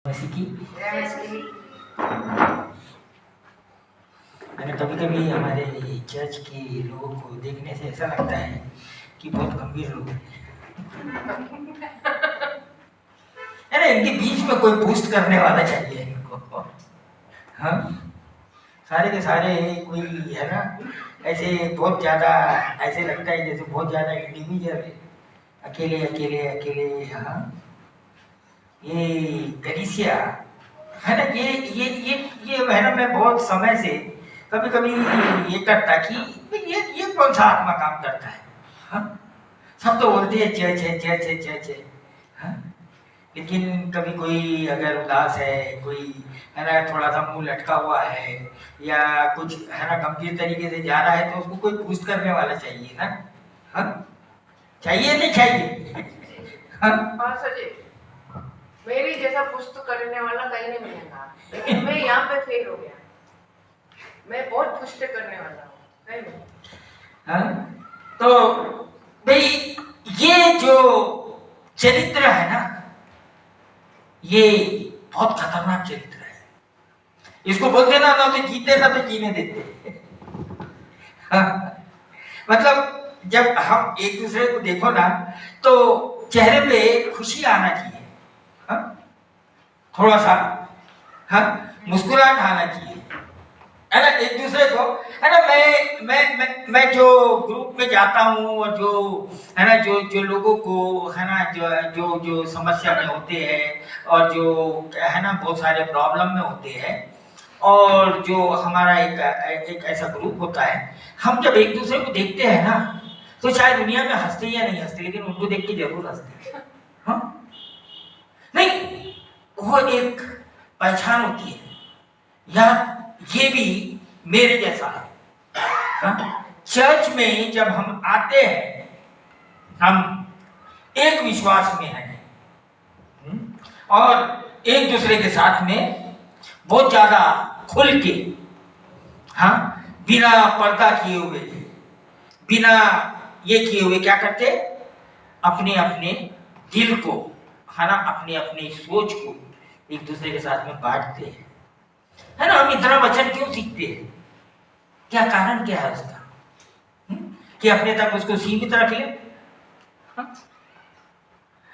की मैंने कभी कभी हमारे चर्च के लोगों को देखने से ऐसा लगता है कि बहुत गंभीर लोग हैं। इनके बीच में कोई बूस्ट करने वाला चाहिए इनको। हाँ, सारे के सारे कोई है ना, ऐसे बहुत ज़्यादा ऐसे लगता है जैसे बहुत ज़्यादा इंडिविजुअल है, अकेले अकेले अकेले। हाँ, ये कलीसिया है ना, ये है ना, मैं बहुत समय से कभी कभी ये करता कि ये कौन सा आत्मा काम करता है। हाँ, सब तो बोलते हैं चर्च है चर्च है चर्च है। हाँ, लेकिन कभी कोई अगर उदास है, कोई है ना थोड़ा सा मुंह लटका हुआ है या कुछ है ना गंभीर तरीके से जा रहा है, तो उसको कोई बूस्ट करने वाला चाहिए ना। हाँ, चाहिए नहीं चाहिए। हाँ, सजे मेरी जैसा पुष्ट करने वाला कहीं नहीं मिलेगा, लेकिन मैं यहाँ पे फेल हो गया। मैं बहुत पुष्ट करने वाला हूँ। हाँ, तो भाई ये जो चरित्र है ना, ये बहुत खतरनाक चरित्र है। इसको बोलते ना तो जीते ना तो जीने देते। हाँ, मतलब जब हम एक दूसरे को देखो ना तो चेहरे पे खुशी आना चाहिए। हाँ, थोड़ा सा हाँ मुस्कुराहट आना चाहिए, है ना एक दूसरे को। है ना, मैं जो ग्रुप में जाता हूँ और जो है ना जो लोगों को है ना जो समस्या में होते हैं और जो है ना बहुत सारे प्रॉब्लम में होते हैं, और जो हमारा एक ऐसा ग्रुप होता है, हम जब एक दूसरे को देखते हैं ना तो शायद दुनिया में हंसते या नहीं हंसते, लेकिन उनको देख के जरूर हंसते हैं। हाँ, नहीं, वो एक पहचान होती है यार, ये भी मेरे जैसा है। हाँ? चर्च में जब हम आते हैं, हम एक विश्वास में हैं और एक दूसरे के साथ में बहुत ज्यादा खुल के, हाँ, बिना पर्दा किए हुए, बिना ये किए हुए क्या करते, अपने अपने दिल को, है ना, अपने अपने सोच को एक दूसरे के साथ में बांटते हैं। है ना, हम इतना वचन क्यों सीखते हैं, क्या कारण क्या है उसका? कि अपने तक उसको सीमित रख ले।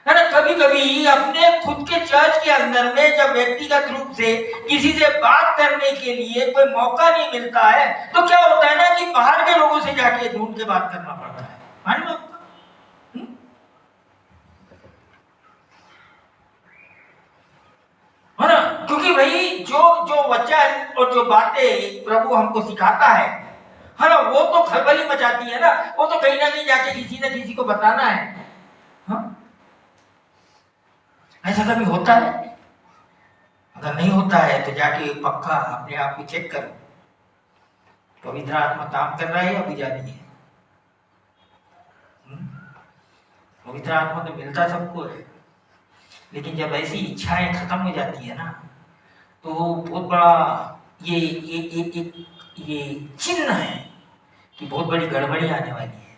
है ना, कभी कभी अपने खुद के चर्च के अंदर में जब व्यक्तिगत रूप से किसी से बात करने के लिए कोई मौका नहीं मिलता है, तो क्या होता है ना कि बाहर के लोगों से जाके ढूंढ के बात करना पड़ता है। मालूम है? है ना, क्योंकि भाई जो वचन और जो बातें प्रभु हमको सिखाता है ना, वो तो खलबली मचाती है ना, वो तो कहीं ना कहीं जाके किसी न किसी को बताना है। हाँ? ऐसा कभी होता है? अगर नहीं होता है तो जाके पक्का अपने आप को चेक करो, पवित्र आत्मा काम कर रहा है या बुझानी है। पवित्र आत्मा तो मिलता सबको है, लेकिन जब ऐसी इच्छाएं खत्म हो जाती है ना, तो बहुत बड़ा ये चिन्ह है कि बहुत बड़ी गड़बड़ी आने वाली है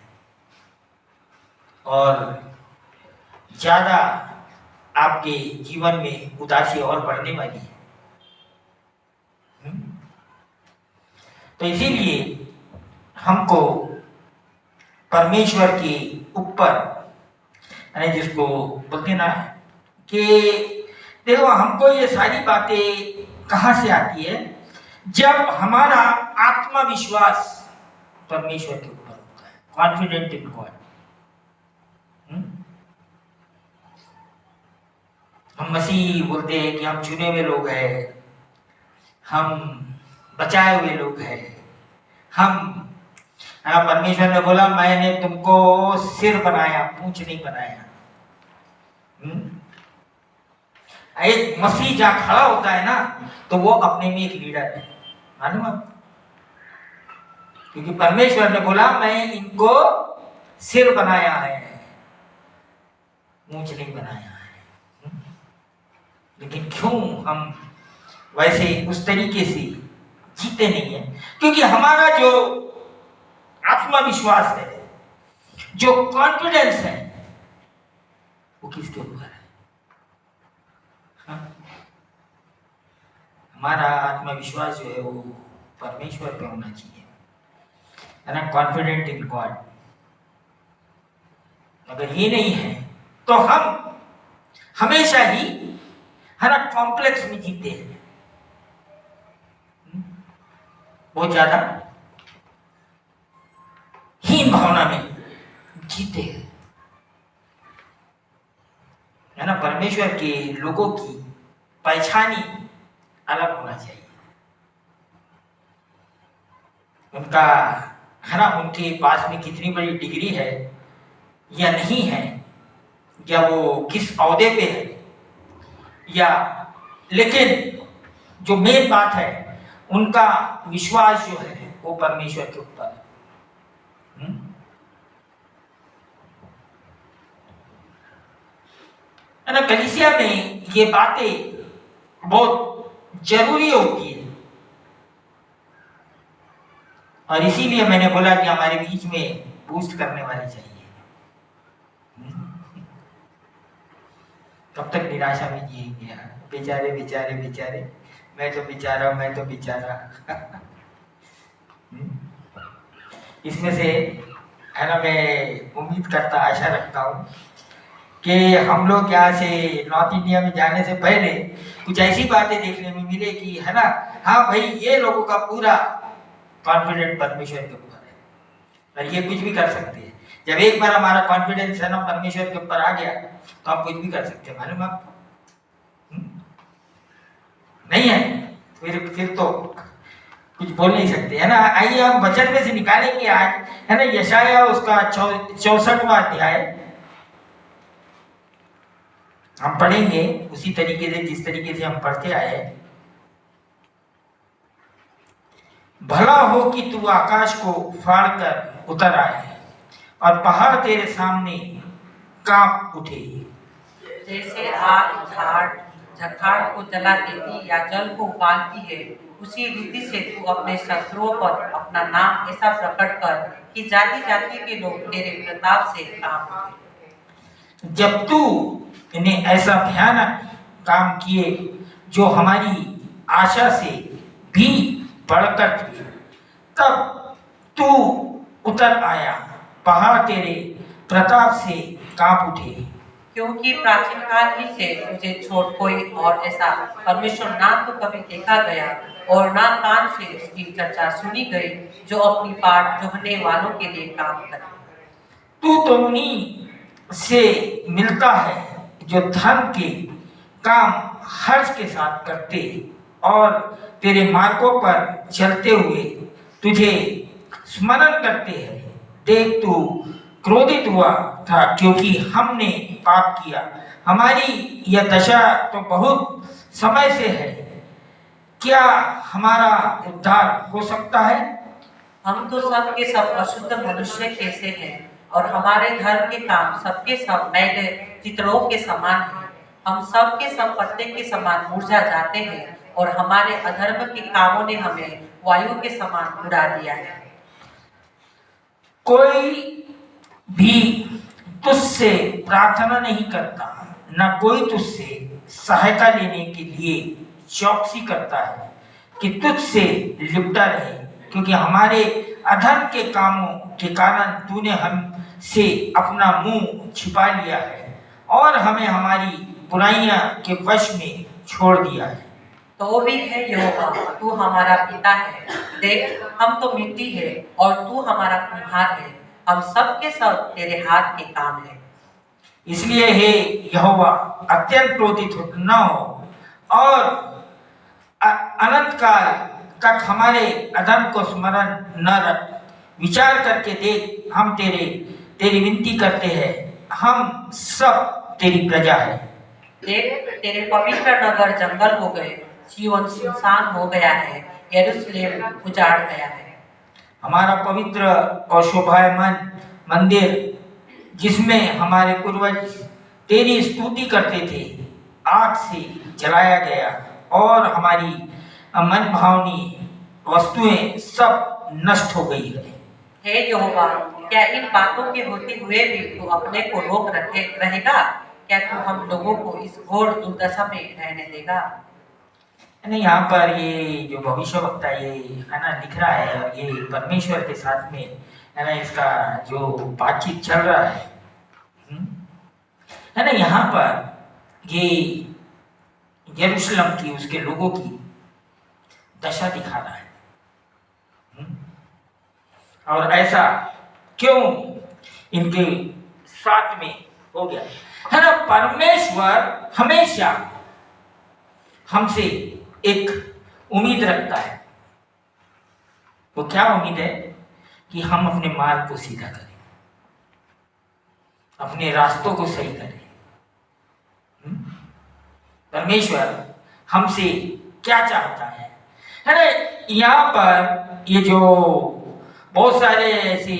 और ज्यादा आपके जीवन में उदासी और बढ़ने वाली है। तो इसीलिए हमको परमेश्वर के ऊपर, जिसको बोलते ना कि देखो, हमको ये सारी बातें कहाँ से आती है, जब हमारा आत्मविश्वास परमेश्वर के ऊपर होता है, कॉन्फिडेंट इन गॉड। हम मसीह बोलते हैं कि हम चुने हुए लोग हैं, हम बचाए हुए लोग हैं, हम परमेश्वर ने बोला मैंने तुमको सिर बनाया, पूंछ नहीं बनाया। एक मसीह जहां खड़ा होता है ना, तो वो अपने में एक लीडर है। मालूम आप? क्योंकि परमेश्वर ने बोला मैं इनको सिर बनाया है, पूंछ नहीं बनाया है। लेकिन क्यों हम वैसे उस तरीके से जीते नहीं है? क्योंकि हमारा जो आत्मविश्वास है, जो कॉन्फिडेंस है, वो किसके ऊपर है? हाँ? हमारा आत्मविश्वास जो है वो परमेश्वर पे होना चाहिए, है ना, कॉन्फिडेंट इन गॉड। अगर ये नहीं है तो हम हमेशा ही, है ना, कॉम्प्लेक्स में जीते हैं, बहुत ज्यादा हीन भावना में जीते हैं, है ना। परमेश्वर के लोगों की पहचान ही अलग होना चाहिए, उनका, है ना, उनके पास में कितनी बड़ी डिग्री है या नहीं है, या वो किस ओहदे पे है, या, लेकिन जो मेन बात है उनका विश्वास जो है वो परमेश्वर के ऊपर है। है ना, कलीसिया में ये बातें बहुत जरूरी होती है, और इसीलिए मैंने बोला कि हमारे बीच में बूस्ट करने वाले चाहिए। कब तक निराशा में जिएंगे यार, बेचारे बेचारे बेचारे, मैं तो बेचारा, मैं तो बेचारा। इसमें से, है ना, मैं उम्मीद करता, आशा रखता हूँ कि हम लोग यहाँ से नॉर्थ इंडिया में जाने से पहले कुछ ऐसी बातें देखने में मिले कि, है ना, हाँ भाई, ये लोगों का पूरा कॉन्फिडेंस परमेश्वर के ऊपर है और ये कुछ भी कर सकते हैं। जब एक बार हमारा कॉन्फिडेंस, है ना, परमेश्वर के ऊपर आ गया तो हम कुछ भी कर सकते हैं, मालूम आपको? नहीं है फिर तो कुछ बोल नहीं सकते, है ना। आइए हम वचन में से निकालेंगे आज, है ना, यशाया उसका 64वां अध्याय हम पढ़ेंगे उसी तरीके से जिस तरीके से हम पढ़ते आए। भला हो कि तू आकाश को फाड़ कर उतर आए और पहाड़ तेरे सामने कांप उठे। जैसे आग झखाड़ को जला देती या जल को उबालती है, उसी रीति से तू अपने शत्रुओं पर अपना नाम ऐसा प्रकट कर कि जाति जाति के लोग तेरे प्रताप से कांप उठे। जब तू ने ऐसा भयानक काम किए जो हमारी आशा से भी बढ़कर थे, तब तू उतर आया, पहाड़ तेरे प्रताप से कांप उठे। क्योंकि प्राचीन काल ही से तुझे छोड़ कोई और ऐसा परमेश्वर ना तो कभी देखा गया और ना कान से उसकी चर्चा सुनी गई, जो अपनी बाट जोहने वालों के लिए काम करे। तू तो उन्हीं से मिलता है जो धर्म के काम हर्ष के साथ करते और तेरे मार्गों पर चलते हुए तुझे स्मरण करते हैं। देख, तू क्रोधित हुआ था क्योंकि हमने पाप किया, हमारी यह दशा तो बहुत समय से है, क्या हमारा उद्धार हो सकता है? हम तो सब के सब अशुद्ध मनुष्य कैसे हैं, और हमारे धर्म के काम सबके सब मैले चित्रों के समान हैं। हम सब के सब पत्ते के समान मुरझा जाते हैं, और हमारे अधर्म के कामों ने हमें वायु के समान उड़ा दिया है। कोई भी तुझसे प्रार्थना नहीं करता, न कोई तुझसे सहायता लेने के लिए चौकसी करता है कि तुझसे लिपटा रहे, क्योंकि हमारे अधर्म के कामों के कारण तूने हमसे अपना मुंह छिपा लिया है और हमें हमारी बुराइयां के वश में छोड़ दिया है। तो भी है यहोवा, तू हमारा पिता है। देख, हम तो मिट्टी है और तू हमारा कुम्हार है, हम सब के सब तेरे हाथ के काम है। इसलिए हे यहोवा, अत्यंत क्रोधित न हो और अनंत काल तक हमारे अधर्म को स्मरण न रख। विचार करके देख, हम तेरी विनती करते हैं, हम सब तेरी प्रजा है। देख, तेरे पवित्र नगर जंगल हो गए, जीवन सुनसान हो गया है, यरूशलेम उजाड़ गया है। हमारा पवित्र और शोभायमान मंदिर जिसमें हमारे पूर्वज तेरी स्तुति करते थे, आग से जलाया गया और हमारी मन भावनी वस्तुएं सब नष्ट हो गई है। हे यहोवा, क्या इन बातों के होते हुए भी तू अपने को रोक रहेगा? क्या तू हम लोगों को इस घोर दुर्दशा में रहने देगा? है ना। यहाँ पर ये जो भविष्यवक्ता ये है ना लिख रहा है, और ये परमेश्वर के साथ में है ना इसका जो बातचीत चल रहा है, हम्म, है ना। यहाँ पर ये यरूशलेम की उसके लोगों की दशा दिखा रहा है, हम्म, और ऐसा क्यों इनके साथ में हो गया, है ना। परमेश्वर हमेशा हमसे एक उम्मीद रखता है। वो क्या उम्मीद है? कि हम अपने मार्ग को सीधा करें, अपने रास्तों को सही करें। परमेश्वर हमसे क्या चाहता है ना। यहाँ पर ये जो बहुत सारे ऐसे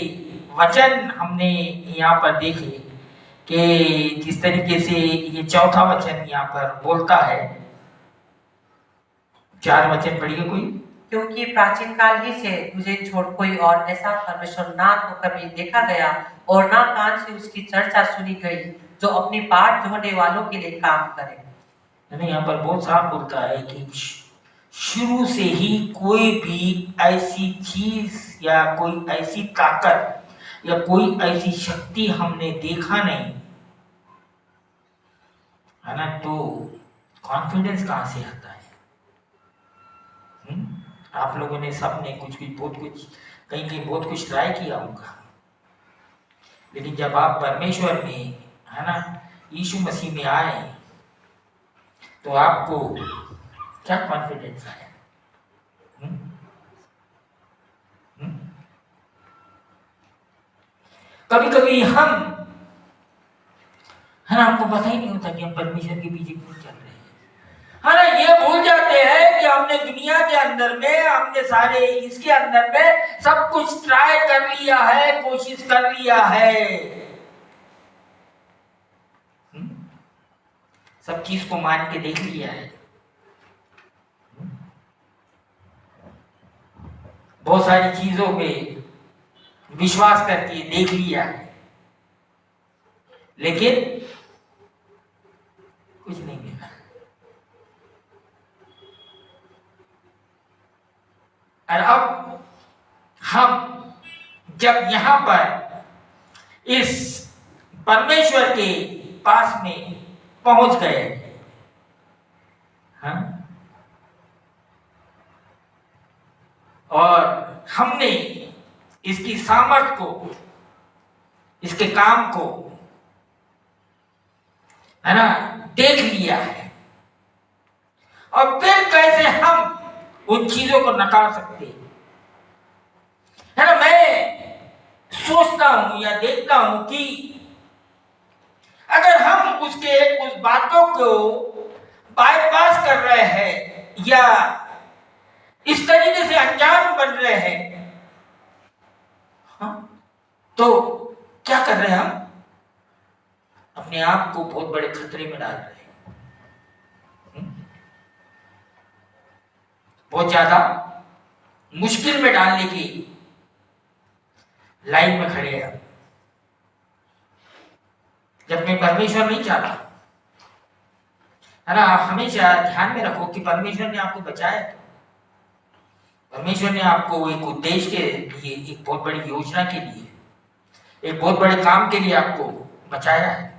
वचन हमने यहाँ पर देखे कि किस तरीके से ये चौथा वचन यहाँ पर बोलता है। 4 वचन पढ़िए कोई। क्योंकि प्राचीन काल ही से तुझे छोड़ कोई और ऐसा परमेश्वर ना तो कभी देखा गया और ना कान से उसकी चर्चा सुनी गई, जो अपनी बाट जोड़ने वालों के लिए काम करे। यानी यहाँ पर बहुत साफ बोलता है कि शुरू से ही कोई भी ऐसी चीज या कोई ऐसी ताकत या कोई ऐसी शक्ति हमने देखा नहीं, है ना। तो कॉन्फिडेंस कहाँ से आता है? आप लोगों ने सबने कुछ बहुत कुछ कहीं कहीं बहुत कुछ ट्राई किया होगा, लेकिन जब आप परमेश्वर में है ना यीशु मसीह में आए तो आपको क्या कॉन्फिडेंस आया? कभी कभी हम है ना हमको पता ही नहीं होता कि हम परमेश्वर के पीछे क्यों चल रहे हैं, है ना। ये भूल जाते हैं कि हमने दुनिया के अंदर में, हमने सारे इसके अंदर में सब कुछ ट्राई कर लिया है, कोशिश कर लिया है, सब चीज को मान के देख लिया है, बहुत सारी चीजों पे विश्वास करके देख लिया है, लेकिन कुछ नहीं मिला। और अब हम जब यहां पर इस परमेश्वर के पास में पहुंच गए, हाँ, और हमने इसकी सामर्थ को, इसके काम को है ना देख लिया है, और फिर कैसे हम उन चीजों को नकार सकते हैं, है ना। मैं सोचता हूं या देखता हूं कि अगर हम उस बातों को बाईपास कर रहे हैं या इस तरीके से अनजान बन रहे हैं, हाँ, तो क्या कर रहे हैं? हम अपने आप को बहुत बड़े खतरे में डाल रहे हैं, बहुत ज्यादा मुश्किल में डालने की लाइन में खड़े हैं। जब मैं परमेश्वर नहीं चाहता, है ना। हमेशा ध्यान में रखो कि परमेश्वर ने आपको बचाया, तो परमेश्वर ने आपको एक उद्देश्य के लिए, एक बहुत बड़ी योजना के लिए, एक बहुत बड़े काम के लिए आपको बचाया है।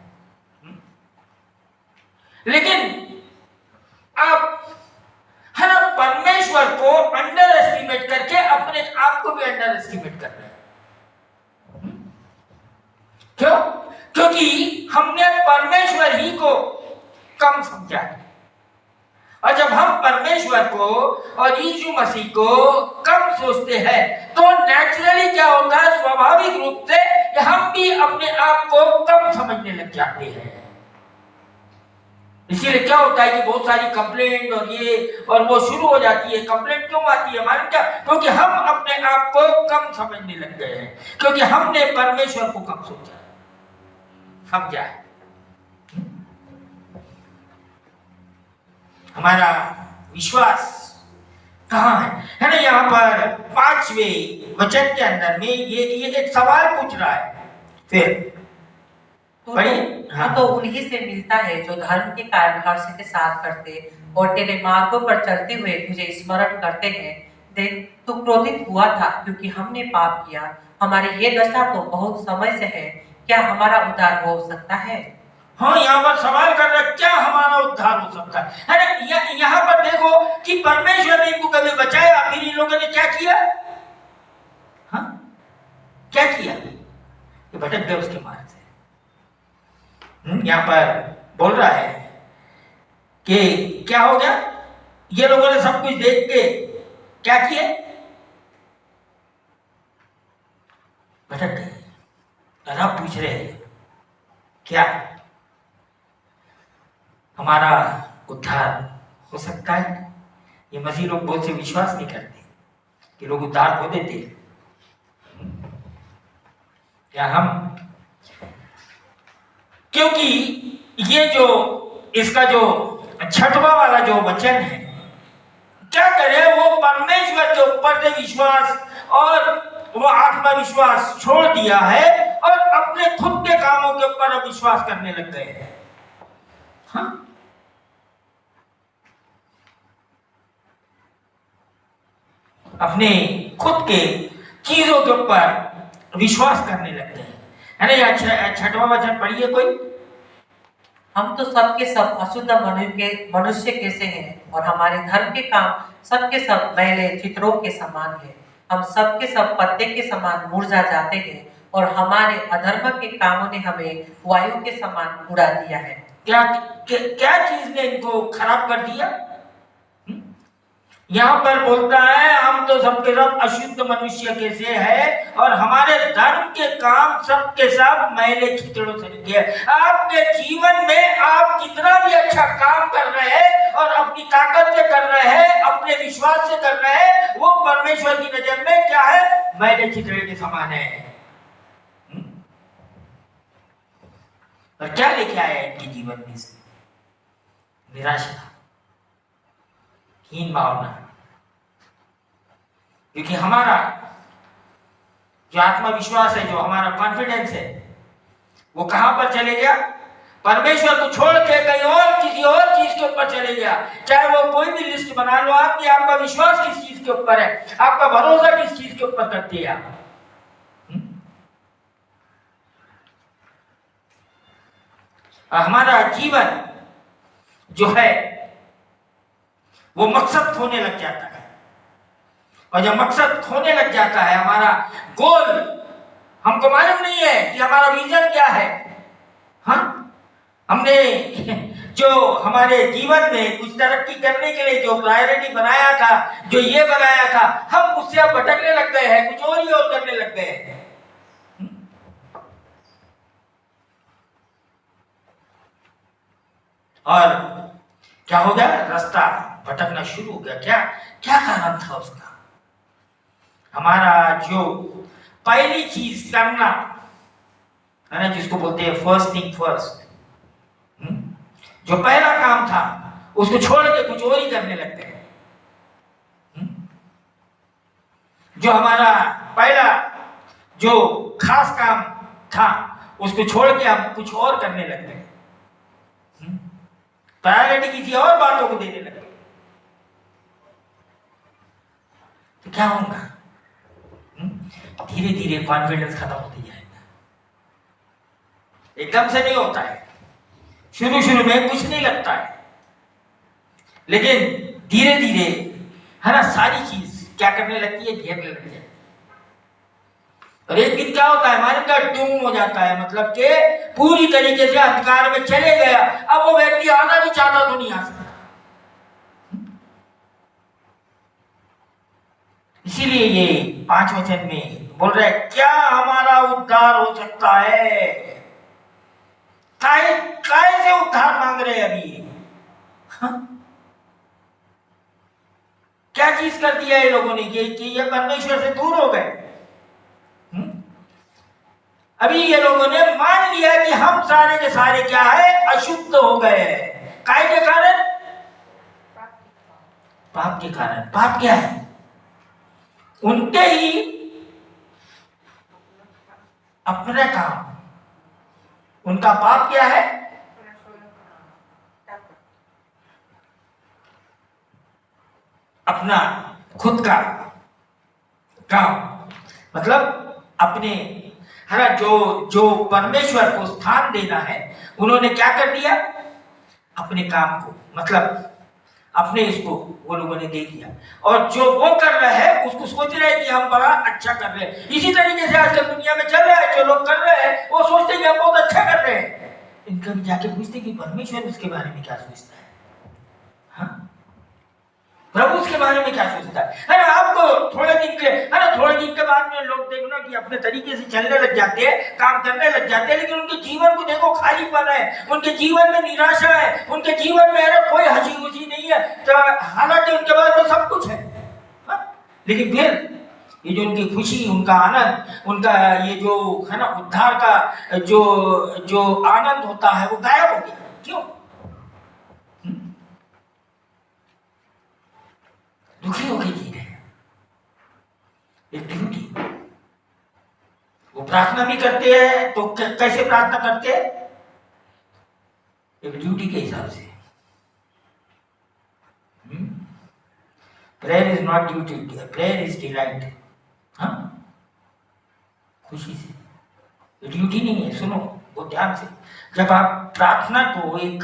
लेकिन आप है ना परमेश्वर को अंडर एस्टिमेट करके अपने आप को भी अंडर एस्टिमेट कर रहे हैं। क्यों? क्योंकि हमने परमेश्वर ही को कम समझा है, और जब हम परमेश्वर को और यीशु मसीह को कम सोचते हैं तो नेचुरली क्या होता है, स्वाभाविक रूप से हम भी अपने आप को कम समझने लग जाते हैं। इसीलिए क्या होता है कि बहुत सारी कंप्लेंट और ये और वो शुरू हो जाती है। कंप्लेंट क्यों आती है? मालूम क्या? क्योंकि हम अपने आप को कम समझने लग गए हैं, क्योंकि हमने परमेश्वर को कम सोचा, समझा है। हमारा विश्वास कहाँ है ना। यहाँ पर 5वें वचन के अंदर में ये एक सवाल पूछ रहा है। फिर तो उन्हीं से मिलता है जो धर्म के कारण हर्ष के साथ करते, और तेरे मार्गों पर चलते हुए तुझे स्मरण करते हैं। देख, तू क्रोधित हुआ था क्योंकि हमने पाप किया। हमारी ये दशा तो बहुत समय से है, क्या हमारा उद्धार हो सकता है? हाँ, यहाँ पर सवाल कर रहा है, क्या हमारा उद्धार हो सकता है ना? यहाँ पर देखो कि परमेश्वर ने इनको कभी बचाया, फिर इन लोगों ने क्या किया? हाँ, क्या किया? ये भटक गए उसके मार्ग से। यहाँ पर बोल रहा है कि क्या हो गया? ये लोगों ने सब कुछ देख के क्या किए? भटक गए। और अब पूछ रहे हैं क्या हमारा उद्धार हो सकता है? ये मसीह लोग बहुत से विश्वास नहीं करते कि लोग उद्धार हो देते। क्या हम, क्योंकि ये जो इसका जो छठवां वाला जो वचन है, क्या करे वो परमेश्वर के ऊपर से विश्वास और वो आत्मविश्वास छोड़ दिया है और अपने खुद के कामों के ऊपर विश्वास करने लग गए हैं। हाँ? अपने खुद के चीजों के ऊपर विश्वास करने लगते हैं, है ना? या छठवां वचन पढ़िए कोई। हम तो सबके सब अशुद्ध मनुष्य कैसे हैं, और हमारे धर्म के काम सबके सब मैले चित्रों के समान है। हम सबके सब पत्ते के समान मुरझा जाते हैं, और हमारे अधर्म के कामों ने हमें वायु के समान उड़ा दिया है। क्या चीज ने इनको खराब कर दिया? यहाँ पर बोलता है हम तो सबके सब अशुद्ध मनुष्य कैसे है, और हमारे धर्म के काम सबके सब मैले चित्रों से लिखे। आपके जीवन में आप कितना भी अच्छा काम कर रहे हैं और अपनी ताकत से कर रहे हैं, अपने विश्वास से कर रहे हैं, वो परमेश्वर की नजर में क्या है? मैले चित्रों के समान है। और क्या लेके आया इनके जीवन में? निराशा, हीन भावना। क्योंकि हमारा जो आत्मविश्वास है, जो हमारा कॉन्फिडेंस है, वो कहां पर चले गया? परमेश्वर को छोड़ के कहीं और किसी और चीज के ऊपर चले गया। चाहे वो कोई भी लिस्ट बना लो आपकी, आपका विश्वास किस चीज के ऊपर है, आपका भरोसा किस चीज के ऊपर करती है आप? हमारा जीवन जो है वो मकसद खोने लग जाता है, और जब मकसद खोने लग जाता है, हमारा गोल हमको मालूम नहीं है कि हमारा विजन क्या है। हाँ, हमने जो हमारे जीवन में कुछ तरक्की करने के लिए जो प्रायोरिटी बनाया था, जो ये बनाया था, हम उससे अब भटकने लग गए हैं, कुछ और ही और करने लग गए हैं। और क्या हो गया? रास्ता भटकना शुरू हो गया। क्या क्या कारण था उसका? हमारा जो पहली चीज करना है ना, जिसको बोलते हैं फर्स्ट थिंग फर्स्ट, जो पहला काम था उसको छोड़ के कुछ और ही करने लगते हैं। जो हमारा पहला जो खास काम था उसको छोड़ के हम कुछ और करने लगते हैं, प्रायोरिटी किसी और बातों को देने लगते। तो क्या होगा? धीरे धीरे कॉन्फिडेंस खत्म होती जाएगा। एकदम से नहीं होता है, शुरू शुरू में कुछ नहीं लगता है, लेकिन धीरे धीरे है ना सारी चीज क्या करने लगती है? घेरने लगती है। और एक दिन क्या होता है? हमारे का डूम हो जाता है, मतलब कि पूरी तरीके से अंधकार में चले गया। अब वो व्यक्ति आना भी चाहता तो नहीं आ सकता। इसीलिए ये 5 वचन में बोल रहे हैं, क्या हमारा उद्धार हो सकता है? काय से उद्धार मांग रहे हैं अभी? हाँ? क्या चीज कर दिया ये लोगों ने कि ये परमेश्वर से दूर हो गए? अभी ये लोगों ने मान लिया कि हम सारे के सारे क्या है? अशुद्ध हो गए हैं। काय के कारण? पाप के कारण। पाप क्या है? उनके ही अपने काम। उनका पाप क्या है? अपना खुद का काम, मतलब अपने है ना जो जो परमेश्वर को स्थान देना है, उन्होंने क्या कर दिया, अपने काम को, मतलब अपने इसको वो लोगों ने दे दिया, और जो वो कर रहे हैं उसको सोच रहे हैं कि हम बड़ा अच्छा कर रहे हैं। इसी तरीके से आजकल दुनिया में चल रहा है, जो लोग कर रहे हैं वो सोचते हैं कि हम बहुत अच्छा कर रहे हैं। इनका भी जाके पूछते कि परमेश्वर उसके बारे में क्या सोचता है, हाँ? प्रभु उसके बारे में क्या सोचता है ना? आपको थोड़े दिन के, है ना, थोड़े दिन के बाद में लोग देखना कि अपने तरीके से चलने लग जाते हैं, काम करने लग जाते हैं, लेकिन उनके जीवन को देखो खालीपन है, उनके जीवन में निराशा है, उनके जीवन में कोई हंसी खुशी नहीं है, तो हालांकि उनके पास वो सब कुछ है, हाँ? लेकिन फिर ये जो उनकी खुशी, उनका आनंद, उनका ये जो है ना उद्धार का जो जो आनंद होता है वो गायब हो गया। क्यों? दुखी होके जी रहे हैं। एक ड्यूटी, वो प्रार्थना भी करते हैं तो कैसे प्रार्थना करते हैं? एक ड्यूटी के हिसाब से। Prayer is not duty, prayer is delight, हाँ, खुशी से। ड्यूटी नहीं है, सुनो वो ध्यान से। जब आप प्रार्थना को एक,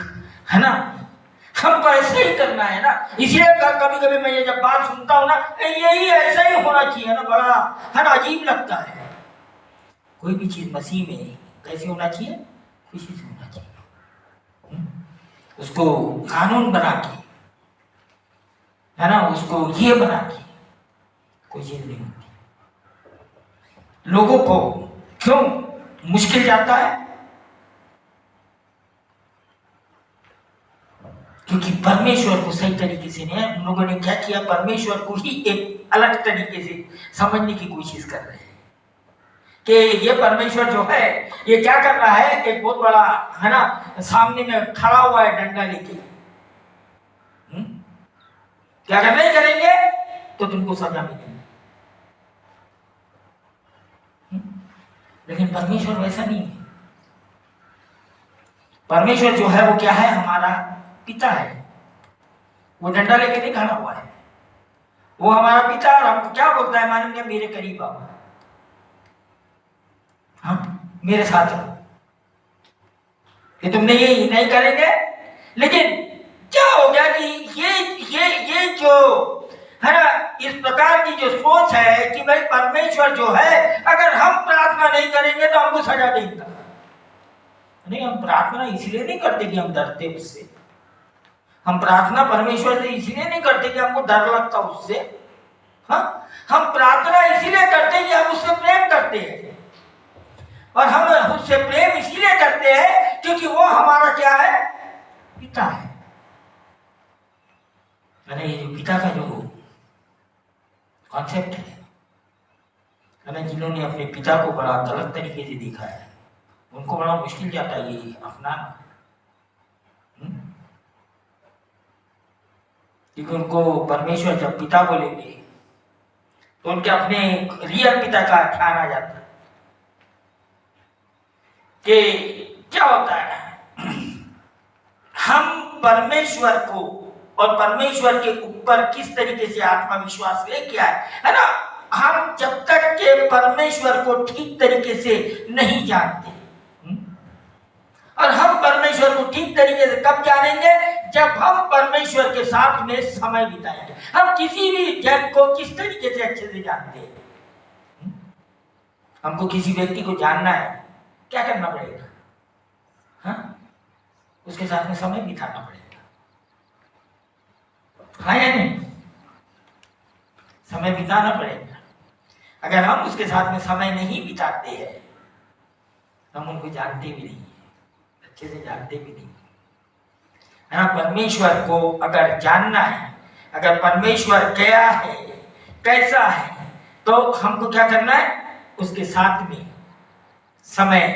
है ना, हमको ऐसे ही करना है ना, इसलिए कभी कभी मैं ये जब बात सुनता हूँ ना, यही ऐसा ही होना चाहिए ना, बड़ा है ना अजीब लगता है। कोई भी चीज मसीह में कैसे होना चाहिए? खुशी से होना चाहिए। उसको कानून बना के, है ना, उसको ये बना के कोई चीज नहीं होती। लोगों को क्यों मुश्किल जाता है? क्योंकि परमेश्वर को सही तरीके से नहीं, उन लोगों ने क्या किया, परमेश्वर को ही एक अलग तरीके से समझने की कोशिश कर रहे हैं कि ये परमेश्वर जो है ये क्या कर रहा है, एक बहुत बड़ा, है ना, सामने में खड़ा हुआ है डंडा लेके, क्या अगर नहीं करेंगे तो तुमको सजा मिलेगी। लेकिन परमेश्वर वैसा नहीं है। परमेश्वर जो है वो क्या है, हमारा पिता है। वो डंडा लेके नहीं खड़ा हुआ है, वो हमारा पिता, और हमको क्या बोलता है, मानेंगे मेरे करीब आओ, हाँ, मेरे साथ रहो, ये तुमने ये नहीं करेंगे। लेकिन क्या हो गया कि ये जो है ना, इस प्रकार की जो सोच है कि भाई परमेश्वर जो है अगर हम प्रार्थना नहीं करेंगे तो हमको सजा देगा। नहीं, हम प्रार्थना इसलिए नहीं करते कि हम डरते उससे, हम प्रार्थना परमेश्वर से इसलिए नहीं करते कि हमको डर लगता उससे, हाँ, हम प्रार्थना इसीलिए करते हैं कि हम उससे प्रेम करते हैं, और हम उससे प्रेम इसीलिए करते हैं क्योंकि वो हमारा क्या है, पिता है। मैंने ये जो पिता का जो कॉन्सेप्ट है ना, जिन्होंने अपने पिता को बड़ा गलत तरीके से देखा है, उनको बड़ा मुश्किल जाता है ये अपनाना, क्योंकि उनको परमेश्वर जब पिता बोलेंगे तो उनके अपने रियल पिता का ख्याल आ जाता है कि क्या होता है, हम परमेश्वर को और परमेश्वर के ऊपर किस तरीके से आत्मविश्वास लेके आए, है ना, हम जब तक के परमेश्वर को ठीक तरीके से नहीं जानते, और हम परमेश्वर को ठीक तरीके से कब जानेंगे, जब हम परमेश्वर के साथ में समय बिताएंगे। हम किसी भी जन को किस तरीके से अच्छे से जानते हैं, हमको किसी व्यक्ति को जानना है, क्या करना पड़ेगा, हाँ, उसके साथ में समय बिताना पड़ेगा, हाँ या नहीं, समय बिताना पड़ेगा। अगर हम उसके साथ में समय नहीं बिताते हैं, हम उनको जानते भी नहीं, अच्छे से जानते भी नहीं, है ना। परमेश्वर को अगर जानना है, अगर परमेश्वर क्या है, कैसा है, तो हमको क्या करना है, उसके साथ में समय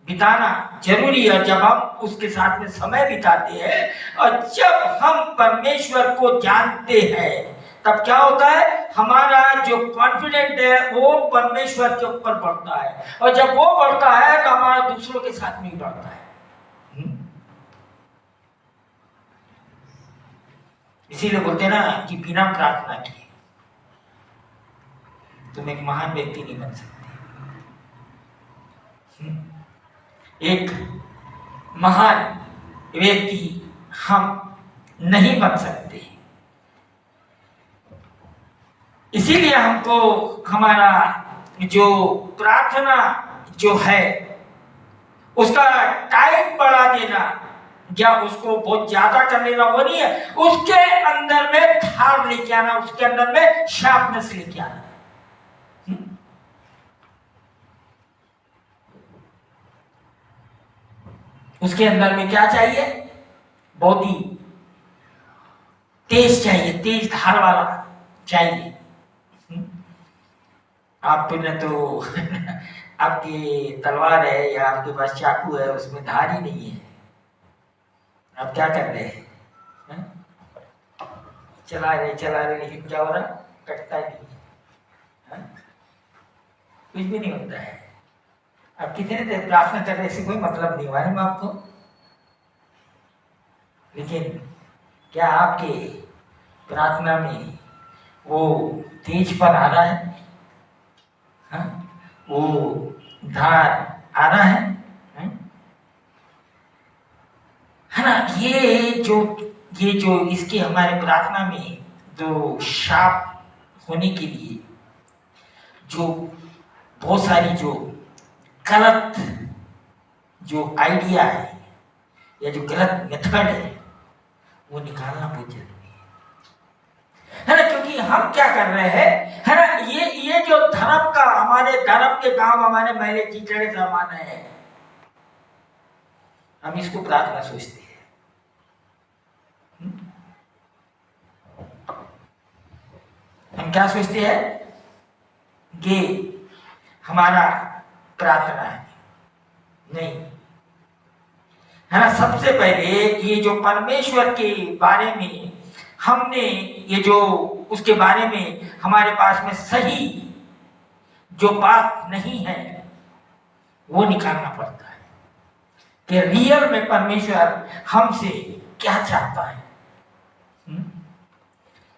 बिताना जरूरी है। जब हम उसके साथ में समय बिताते हैं और जब हम परमेश्वर को जानते हैं, तब क्या होता है, हमारा जो कॉन्फिडेंट है वो परमेश्वर के ऊपर बढ़ता है, और जब वो बढ़ता है तो हमारा दूसरों के साथ में बढ़ता है। इसीलिए बोलते हैं ना कि बिना प्रार्थना किए तुम एक महान व्यक्ति नहीं बन सकते। एक महान व्यक्ति हम नहीं बन सकते। इसीलिए हमको हमारा जो प्रार्थना जो है उसका टाइम बढ़ा देना या उसको बहुत ज्यादा कर लेना वो नहीं है, उसके अंदर में धार लेके आना, उसके अंदर में शार्पनेस लेके आना। उसके अंदर में क्या चाहिए? बहुत ही तेज चाहिए, तेज धार वाला चाहिए। आपने तो आपकी तलवार है या आपके पास चाकू है, उसमें धार ही नहीं है, आप क्या कर रहे हैं? चला रहे लेकिन क्या हो रहा? कटता ही नहीं है, कुछ भी नहीं होता है। अब कितने देर प्रार्थना कर रहे, इससे कोई मतलब नहीं मालूम आपको। लेकिन क्या आपके प्रार्थना में वो तेजपन आ रहा है? हाँ? वो धार आ रहा है? है ना? ये जो इसके हमारे प्रार्थना में जो शाप होने के लिए जो बहुत सारी जो गलत जो आइडिया है या जो गलत मेथड है वो निकालना बहुत जरूरी है ना? क्योंकि हम क्या कर रहे हैं, है ना, ये जो धर्म का हमारे धर्म के काम हमारे मैले कीचड़े जमाना है, हम इसको प्रार्थना सोचते हैं। हम क्या सोचते हैं? ये हमारा प्रार्थना है। नहीं, है ना? सबसे पहले ये जो परमेश्वर के बारे में हमने ये जो उसके बारे में हमारे पास में सही जो बात नहीं है वो निकालना पड़ता है कि रियल में परमेश्वर हमसे क्या चाहता है।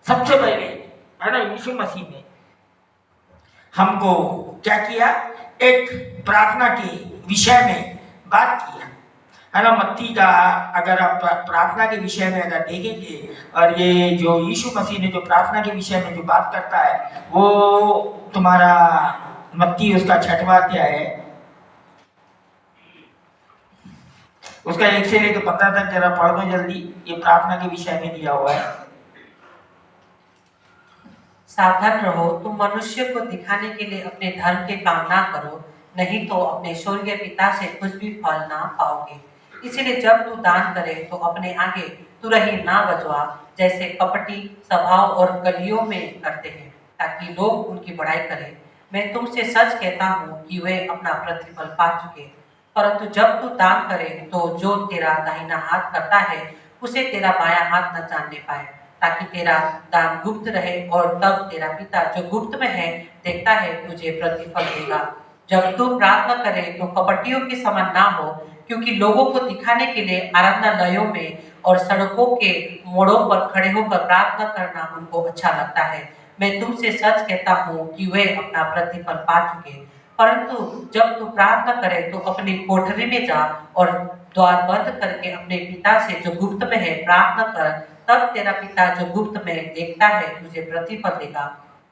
सबसे पहले, है ना, यीशु मसीह ने हमको क्या किया? एक प्रार्थना के विषय में बात किया, है ना? मत्ती का अगर आप प्रार्थना के विषय में अगर देखेंगे, और ये जो यीशु मसीह ने जो प्रार्थना के विषय में जो बात करता है वो तुम्हारा मत्ती उसका 6वां अध्याय है, उसका 1 से लेकर 15 तक जरा पढ़ दो जल्दी। ये प्रार्थना के विषय में दिया हुआ है। सावधान रहो, तुम मनुष्य को दिखाने के लिए अपने धर्म के काम ना करो, नहीं तो अपने स्वर्गीय पिता से कुछ भी फल ना पाओगे। इसलिए जब तू दान करे तो अपने आगे तुरही ना बजवा, जैसे कपटी सभाओं और गलियों में करते हैं, ताकि लोग उनकी बड़ाई करें। मैं तुमसे सच कहता हूँ कि वे अपना प्रतिफल पा चुके। परंतु जब तू दान करे तो जो तेरा दाहिना हाथ करता है उसे तेरा बायां हाथ न जानने पाए, ताकि तेरा दान गुप्त रहे, और तब तेरा पिता जो गुप्त में है देखता है तुझे प्रतिफल देगा। जब तू प्रार्थना करे तो कपटियों के समान ना हो, क्योंकि लोगों को दिखाने के लिए आराधनालयों में और सड़कों के मोड़ों पर खड़े होकर प्रार्थना करना उनको अच्छा लगता है। मैं तुमसे सच कहता हूँ कि वे अपना प्रतिफल पा चुके। परंतु जब तू प्रार्थना करे तो अपनी कोठरी में जा और द्वार बंद करके अपने पिता से जो गुप्त में है प्रार्थना कर, तब तेरा पिता जो गुप्त में देखता है तुझे प्रतिफल देगा।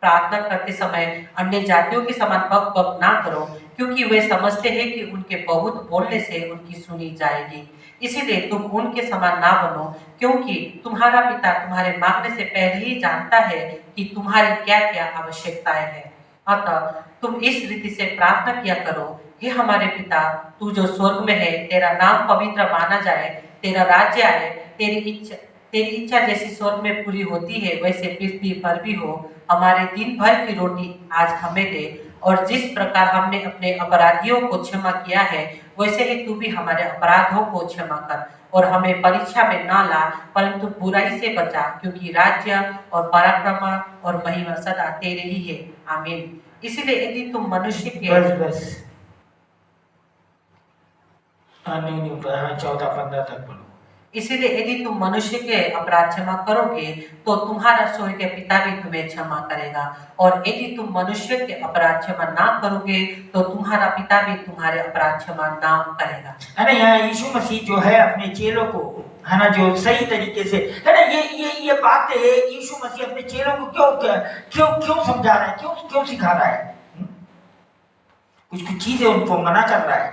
प्रार्थना करते समय अन्य जातियों के समान बक बक ना करो, क्योंकि वे समझते हैं कि उनके बहुत बोलने से उनकी सुनी जाएगी। इसीलिए तुम उनके समान ना बनो, क्योंकि तुम्हारा पिता तुम्हारे मांगने से पहले ही जानता है कि तुम्हारी क्या क्या आवश्यकताएं हैं। अतः तुम इस रीति से प्रार्थना किया करो, हे हमारे पिता, तू जो स्वर्ग में है, तेरा नाम पवित्र माना जाए, तेरा राज्य आए, तेरी इच्छा जैसी स्वर्ग में पूरी होती है वैसे पृथ्वी पर भी हो। हमारे दिन भर की रोटी आज हमें दे, और जिस प्रकार हमने अपने अपराधियों को क्षमा किया है वैसे ही तू भी हमारे अपराधों को क्षमा कर, और हमें परीक्षा में ना ला, परंतु बुराई से बचा, क्योंकि राज्य और पराक्रम और महिमा सदा तेरे ही है। आमीन। इसलिए यदि तुम मनुष्य के नहीं 14-15 तक पढ़ो। इसीलिए यदि तुम मनुष्य के अपराध क्षमा करोगे तो तुम्हारा स्वर्गीय पिता भी तुम्हें क्षमा करेगा, और यदि तुम मनुष्य के अपराध क्षमा ना करोगे तो तुम्हारा पिता भी तुम्हारे अपराध क्षमा ना करेगा। है ना, यहाँ यीशु मसीह जो है अपने चेलों को, है ना, जो सही तरीके से, है ना, ये बात है, यीशु मसीह अपने चेलों को क्यों क्यों क्यों समझा रहा है, क्यों क्यों सिखा रहा है? कुछ चीजें उनको मना कर रहा है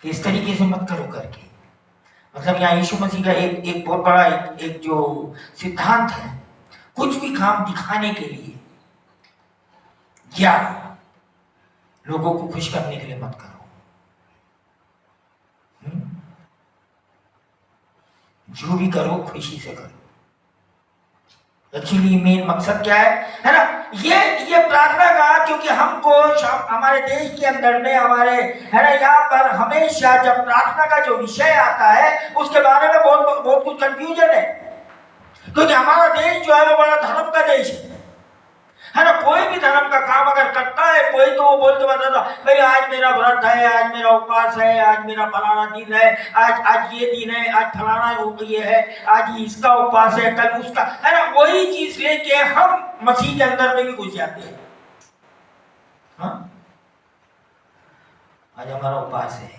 कि इस तरीके से मत करो करके। मतलब यहाँ यीशु मसीह का एक बहुत बड़ा एक जो सिद्धांत है, कुछ भी काम दिखाने के लिए या लोगों को खुश करने के लिए मत करो। जो भी करो खुशी से करो। एक्चुअली मेन मकसद क्या है ना, ये प्रार्थना का, क्योंकि हमको हमारे देश के अंदर में, हमारे, है ना, यहाँ पर हमेशा जब प्रार्थना का जो विषय आता है उसके बारे में बहुत कुछ कंफ्यूजन है, क्योंकि हमारा देश जो है वो बड़ा धर्म का देश है ना। कोई भी धर्म का काम अगर करता है कोई, तो वो बोल के बताता, भाई आज मेरा व्रत है, आज मेरा उपवास है, आज मेरा फलाना दिन है, आज ये दिन है, आज फलाना ये है, आज इसका उपवास है, कल उसका, है ना। वही चीज लेके हम मसीह के अंदर में भी घुस जाते हैं। हाँ, आज हमारा उपवास है,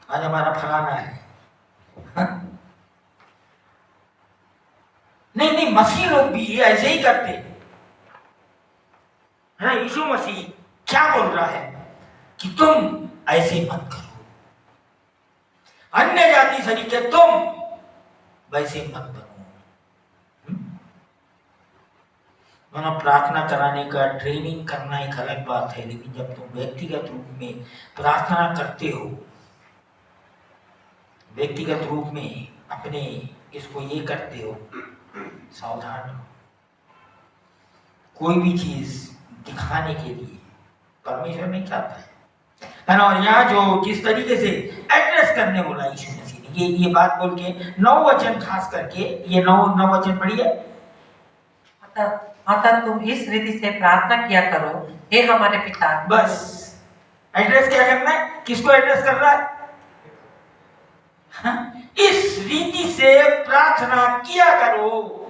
आज हमारा फलाना है। हाँ? नहीं, मसीह लोग भी ऐसे ही करते हैं, है ना। यीशु मसीह क्या बोल रहा है कि तुम ऐसे मत करो, अन्य जाति तरीके तुम वैसे मत बनो। मतलब प्रार्थना कराने का ट्रेनिंग करना एक अलग बात है, लेकिन जब तुम व्यक्तिगत रूप में प्रार्थना करते हो, व्यक्तिगत रूप में अपने इसको ये करते हो, सावधान हो। कोई भी चीज दिखाने के लिए परमेश्वर नहीं चाहता है ना। और यहाँ जो जिस तरीके से एड्रेस करने बोला यीशु मसीह ने, ये बात बोल के 9 वचन, खास करके ये 9 वचन पढ़िए। अतः तुम इस रीति से प्रार्थना किया करो, हे हमारे पिता। बस एड्रेस क्या करना है, किसको एड्रेस कर रहा है? हाँ? इस रीति से प्रार्थना किया करो,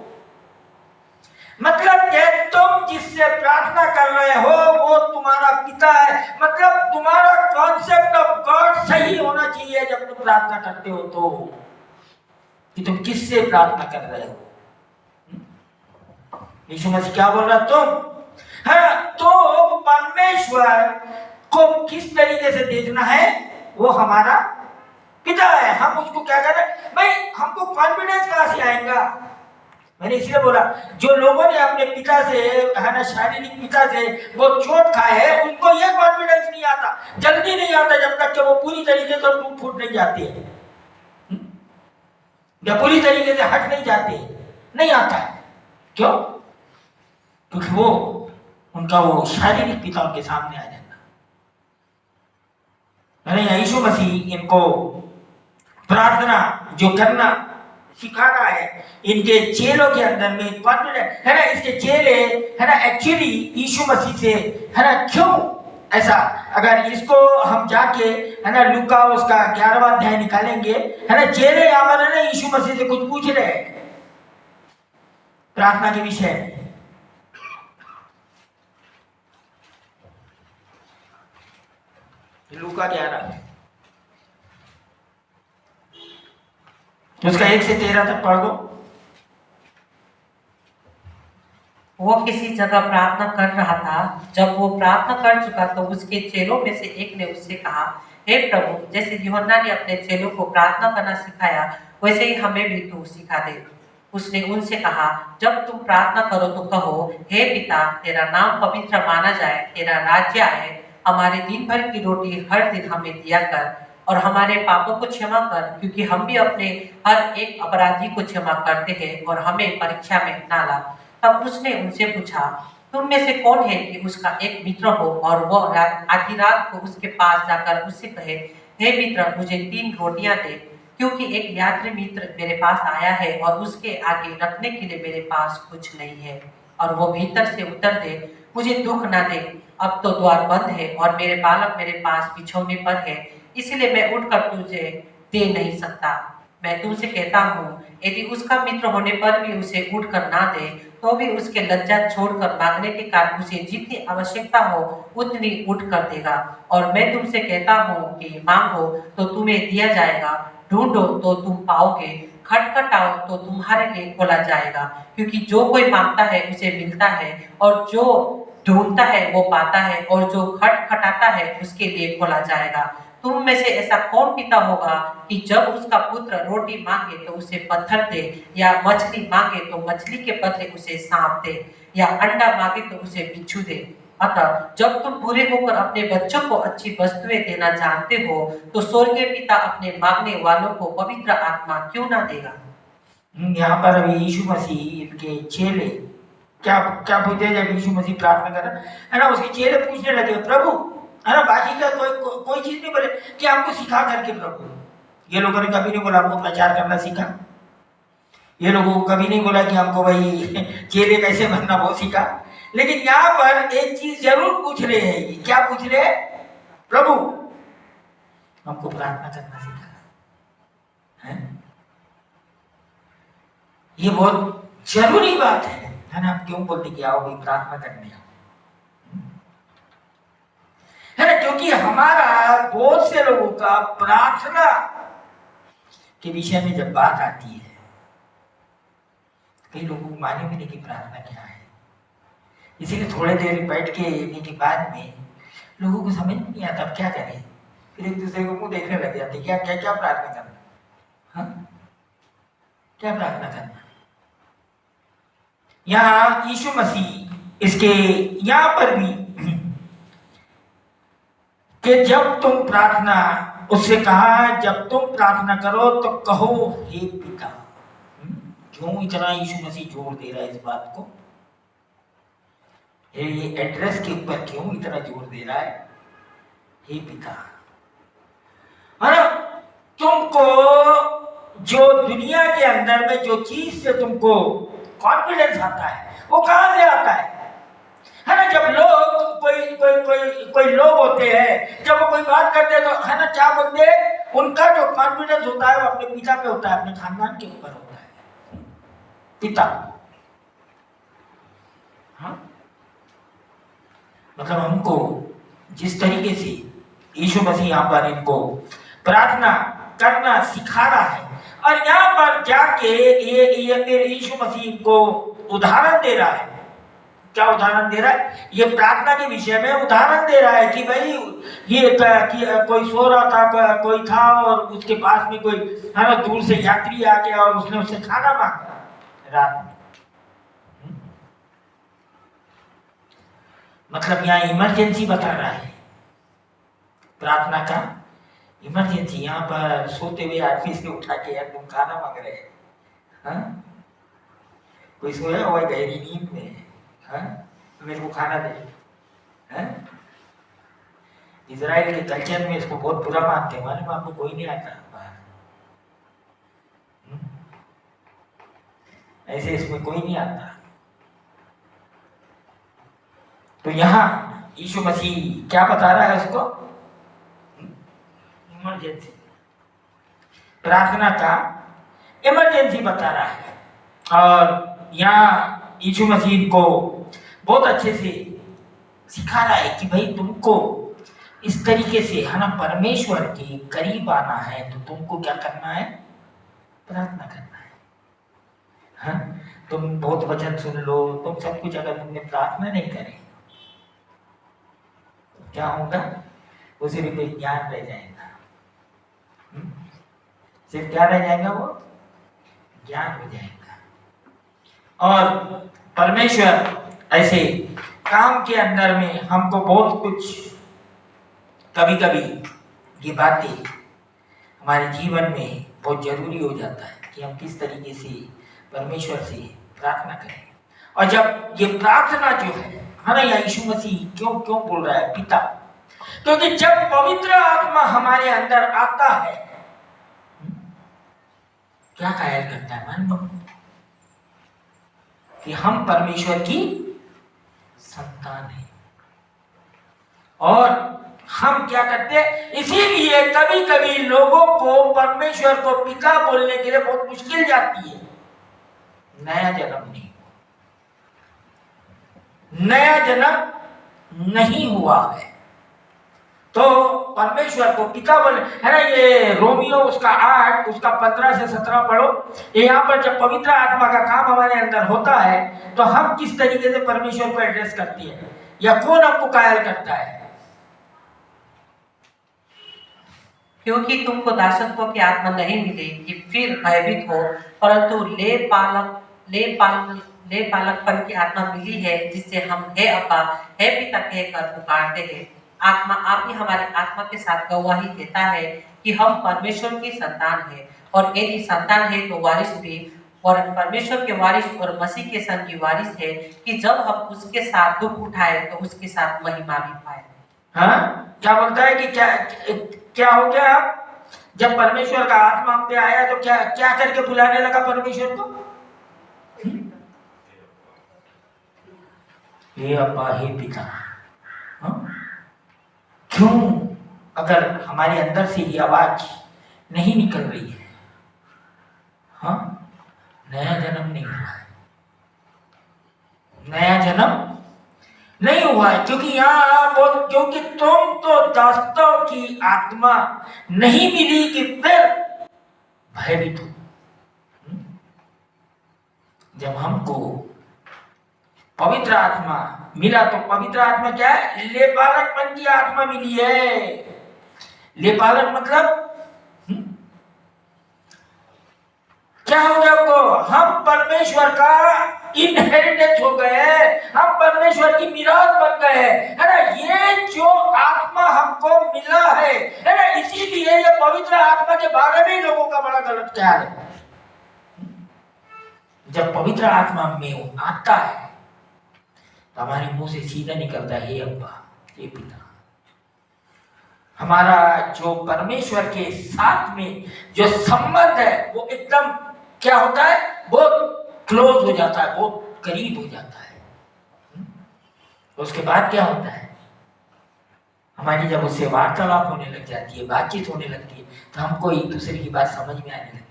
मतलब कि तुम जिससे प्रार्थना कर रहे हो वो तुम्हारा पिता है। मतलब तुम्हारा कॉन्सेप्ट ऑफ गॉड सही होना चाहिए जब तुम प्रार्थना करते हो, तो कि तुम किससे प्रार्थना कर रहे हो। यीशु मसीह क्या बोल रहा, तुम, है, तो परमेश्वर को किस तरीके से देखना है, वो हमारा पिता है। हम उसको क्या कर रहे हैं भाई, हमको कॉन्फिडेंस कहां से आएगा? मैंने इसलिए बोला, जो लोगों ने अपने पिता से, है ना, शारीरिक पिता से वो चोट खाए है, उनको ये कॉन्फिडेंस नहीं आता, जल्दी नहीं आता, जब तक कि वो पूरी तरीके से टूट फूट नहीं जाते हैं, या पूरी तरीके से हट नहीं जाते, नहीं आता है। क्यों? क्योंकि वो उनका वो शारीरिक पिता उनके सामने आ जाता। मैंने यीशु मसीह इनको प्रार्थना जो करना सिखाना है, इनके चेलों के अंदर में कॉन्फिडेंस, है ना। इसके चेले, है ना, एक्चुअली यीशु मसीह से, है ना, क्यों ऐसा, अगर इसको हम जाके, है ना, लूका उसका 11वां अध्याय निकालेंगे, है ना, चेले यहाँ पर, है ना, यीशु मसीह से कुछ पूछ रहे हैं प्रार्थना के विषय में। लूका 11 उसका 1 से 13 तक पढ़ दो। वो किसी जगह प्रार्थना कर रहा था। जब वो प्रार्थना कर चुका तो उसके चेलों में से एक ने उससे कहा, हे प्रभु, जैसे यूहन्ना ने अपने चेलों को प्रार्थना करना सिखाया वैसे ही हमें भी तू सिखा दे। उसने उनसे कहा, जब तुम प्रार्थना करो तो कहो, हे पिता, तेरा नाम पवित्र माना जाए, तेरा राज्य आए, हमारे दिन भर की रोटी हर दिन हमें दिया कर, और हमारे पापों को क्षमा कर, क्योंकि हम भी अपने हर एक अपराधी को क्षमा करते हैं, और हमें परीक्षा में ना ला। तब उसने उनसे पूछा, तुम में से कौन है कि उसका एक मित्र हो और वो आधी रात को उसके पास जाकर उससे कहे, हे मित्र, मुझे 3 रोटियां दे, क्योंकि एक यात्री मित्र मेरे पास आया है और उसके आगे रखने के लिए मेरे पास कुछ नहीं है। और वो भीतर से उत्तर दे, मुझे दुख ना दे, अब तो द्वार बंद है और मेरे बालक मेरे पास बिछौने पर है, इसलिए मैं उठकर तुझे दे नहीं सकता। मैं तुमसे कहता हूँ, यदि उसका मित्र होने पर भी उसे उठकर ना दे, तो भी उसके लज्जा छोड़कर मांगने के कारण उसे जितनी आवश्यकता हो उतनी उठ कर देगा। और मैं तुमसे कहता हूँ कि मांगो तो तुम्हें दिया जाएगा, ढूंढो तो तुम पाओगे, खटखटाओ तो तुम्हारे लिए खोला जाएगा। क्योंकि जो कोई मांगता है उसे मिलता है, और जो ढूंढता है वो पाता है, और जो खटखटाता है उसके लिए खोला जाएगा। तुम में से ऐसा कौन पिता होगा कि जब उसका पुत्र रोटी मांगे तो उसे पत्थर दे, या मछली मांगे तो मछली के बदले उसे सांप दे, या अंडा मांगे तो उसे बिच्छू दे? अतः जब तुम बुरे होकर अपने बच्चों को अच्छी वस्तुएं देना जानते हो, तो स्वर्गीय पिता अपने मांगने वालों को पवित्र आत्मा क्यों ना देगा। यहाँ पर अभी यीशु मसीह इनके चेले क्या क्या पूछते जब यीशु मसीह प्रार्थना कर रहे है ना, उसके चेले पूछने लगे प्रभु, है ना, बाकी का कोई चीज नहीं बोले कि हमको सिखा करके प्रभु। ये लोगों ने कभी नहीं बोला हमको प्रचार करना सीखा, ये लोगों को कभी नहीं बोला कि हमको भाई चेले कैसे बनना वो सीखा। लेकिन यहाँ पर एक चीज जरूर पूछ रहे हैं, क्या पूछ रहे हैं, प्रभु हमको प्रार्थना करना सीखा है। ये बहुत जरूरी बात है ना। आप क्यों बोलते कि आओ भाई प्रार्थना करने आओ, है ना, क्योंकि हमारा बहुत से लोगों का प्रार्थना के विषय में जब बात आती है, कई लोगों को मालूम ही नहीं कि प्रार्थना क्या है। इसीलिए थोड़े देर बैठ के के बाद में लोगों को समझ नहीं आता अब क्या करें, फिर एक दूसरे को मुंह देखने लग जाते क्या क्या क्या प्रार्थना करना, हाँ क्या प्रार्थना करना। यहाँ यीशु मसीह इसके यहाँ पर भी कि जब तुम प्रार्थना, उससे कहा जब तुम प्रार्थना करो तो कहो हे पिता। क्यों इतना यीशु मसीह जोर दे रहा है इस बात को, ये एड्रेस के ऊपर क्यों इतना जोर दे रहा है, हे पिता। है ना, तुमको जो दुनिया के अंदर में जो चीज से तुमको कॉन्फिडेंस आता है वो कहां से आता है ना। जब लोग कोई लोग होते हैं, जब वो कोई बात करते हैं तो है ना क्या बोलते हैं, उनका जो कॉन्फिडेंस होता है वो अपने पिता पे होता है, अपने खानदान के ऊपर होता है, पिता। हाँ मतलब हमको जिस तरीके से यीशु मसीह यहाँ पर इनको प्रार्थना करना सिखा रहा है, और यहाँ पर जाके ये फिर यीशु मसीह को उदाहरण दे रहा है। क्या उदाहरण दे रहा है, ये प्रार्थना के विषय में उदाहरण दे रहा है कि भाई ये कोई सो रहा था, कोई था और उसके पास में कोई है ना दूर से यात्री आ गया और उसने उससे खाना मांगा रात में। मतलब यहाँ इमरजेंसी बता रहा है, प्रार्थना का इमरजेंसी। यहाँ पर सोते हुए आदमी से उठा के यार तुम खाना मांग रहे हैं, हाँ? कोई सोया हुआ गहरी नींद में, हाँ? तो मेरे को खाना दे, हाँ? इजराइल के कल्चर में इसको बहुत बुरा मानते हैं, मालूम आपको, कोई नहीं आता बाहर, ऐसे इसमें कोई नहीं आता। तो यहाँ यीशु मसीह क्या बता रहा है उसको, इमरजेंसी, प्रार्थना का इमरजेंसी बता रहा है। और यहाँ यीशु मसीह को बहुत अच्छे से सिखा रहा है कि भाई तुमको इस तरीके से है ना परमेश्वर के करीब आना है तो तुमको क्या करना है, प्रार्थना करना है। हाँ? तुम बहुत वचन सुन लो, तुम सब कुछ, अगर तुमने प्रार्थना नहीं करे तो क्या होगा, वो सिर्फ एक ज्ञान रह जाएगा। सिर्फ क्या रह जाएगा, वो ज्ञान हो जाएगा। और परमेश्वर ऐसे काम के अंदर में हमको बहुत कुछ, कभी कभी ये बातें हमारे जीवन में बहुत जरूरी हो जाता है कि हम किस तरीके से परमेश्वर से प्रार्थना करें। और जब ये प्रार्थना जो है ना, या यीशु मसीह क्यों क्यों बोल रहा है पिता, क्योंकि जब पवित्र आत्मा हमारे अंदर आता है क्या कायल करता है, मालूम कि हम परमेश्वर की संतान हैं। और हम क्या करते हैं, इसीलिए कभी कभी लोगों को परमेश्वर को पिता बोलने के लिए बहुत मुश्किल जाती है। नया जन्म नहीं, नया जन्म नहीं हुआ है तो परमेश्वर को पिता बोले है ना। ये रोमियो उसका 8 उसका 15 से 17 पढ़ो। यहाँ पर जब पवित्र आत्मा का काम हमारे अंदर होता है तो हम किस तरीके से परमेश्वर को एड्रेस करती है, या कौन हमको कायल करता है। क्योंकि तुमको दासत्व की आत्मा नहीं मिली कि फिर भयभीत हो, परंतु ले पालकपन की आत्मा मिली है, जिससे हम हे अब्बा हे पिता कहकर पुकारते हैं। आत्मा आप ही हमारी आत्मा के साथ गवाही देता है कि हम परमेश्वर की संतान है, और यदि संतान है तो वारिस भी, और परमेश्वर के वारिस और मसीह के संग की वारिस है, कि जब हम उसके साथ दुख उठाए तो उसके साथ महिमा भी पाए। हाँ, क्या बोलता है कि क्या हो गया। आप जब परमेश्वर का आत्मा हम पे आया तो क्या क्या करके बुलाने लगा परमेश्वर को, हे अब्बा हे पिता। हाँ? क्यों, अगर हमारे अंदर से ये आवाज नहीं निकल रही है, हाँ, नया जन्म नहीं हुआ है, नया जन्म नहीं हुआ है। क्योंकि यहाँ बोल, क्योंकि तुम तो दासत्व की आत्मा नहीं मिली कि फिर भयभीत हो। जब हमको पवित्र आत्मा मिला तो पवित्र आत्मा क्या है, लेपालकपन की आत्मा मिली है। लेपालक मतलब क्या हो गया आपको, हम परमेश्वर का इनहेरिटेंस हो गए, हम परमेश्वर की मीरास बन गए, है ना। ये जो आत्मा हमको मिला है ना, इसीलिए ये पवित्र आत्मा के बारे में लोगों का बड़ा गलत ख्याल है। जब पवित्र आत्मा में आता है तो हमारे मुंह से सीधा निकलता है हे अब्बा हे पिता। हमारा जो परमेश्वर के साथ में जो संबंध है वो एकदम क्या होता है, बहुत क्लोज हो जाता है, बहुत करीब हो जाता है। उसके बाद क्या होता है, हमारी जब उससे वार्तालाप होने लग जाती है, बातचीत होने लगती है, तो हमको एक दूसरे की बात समझ में आने लगती है,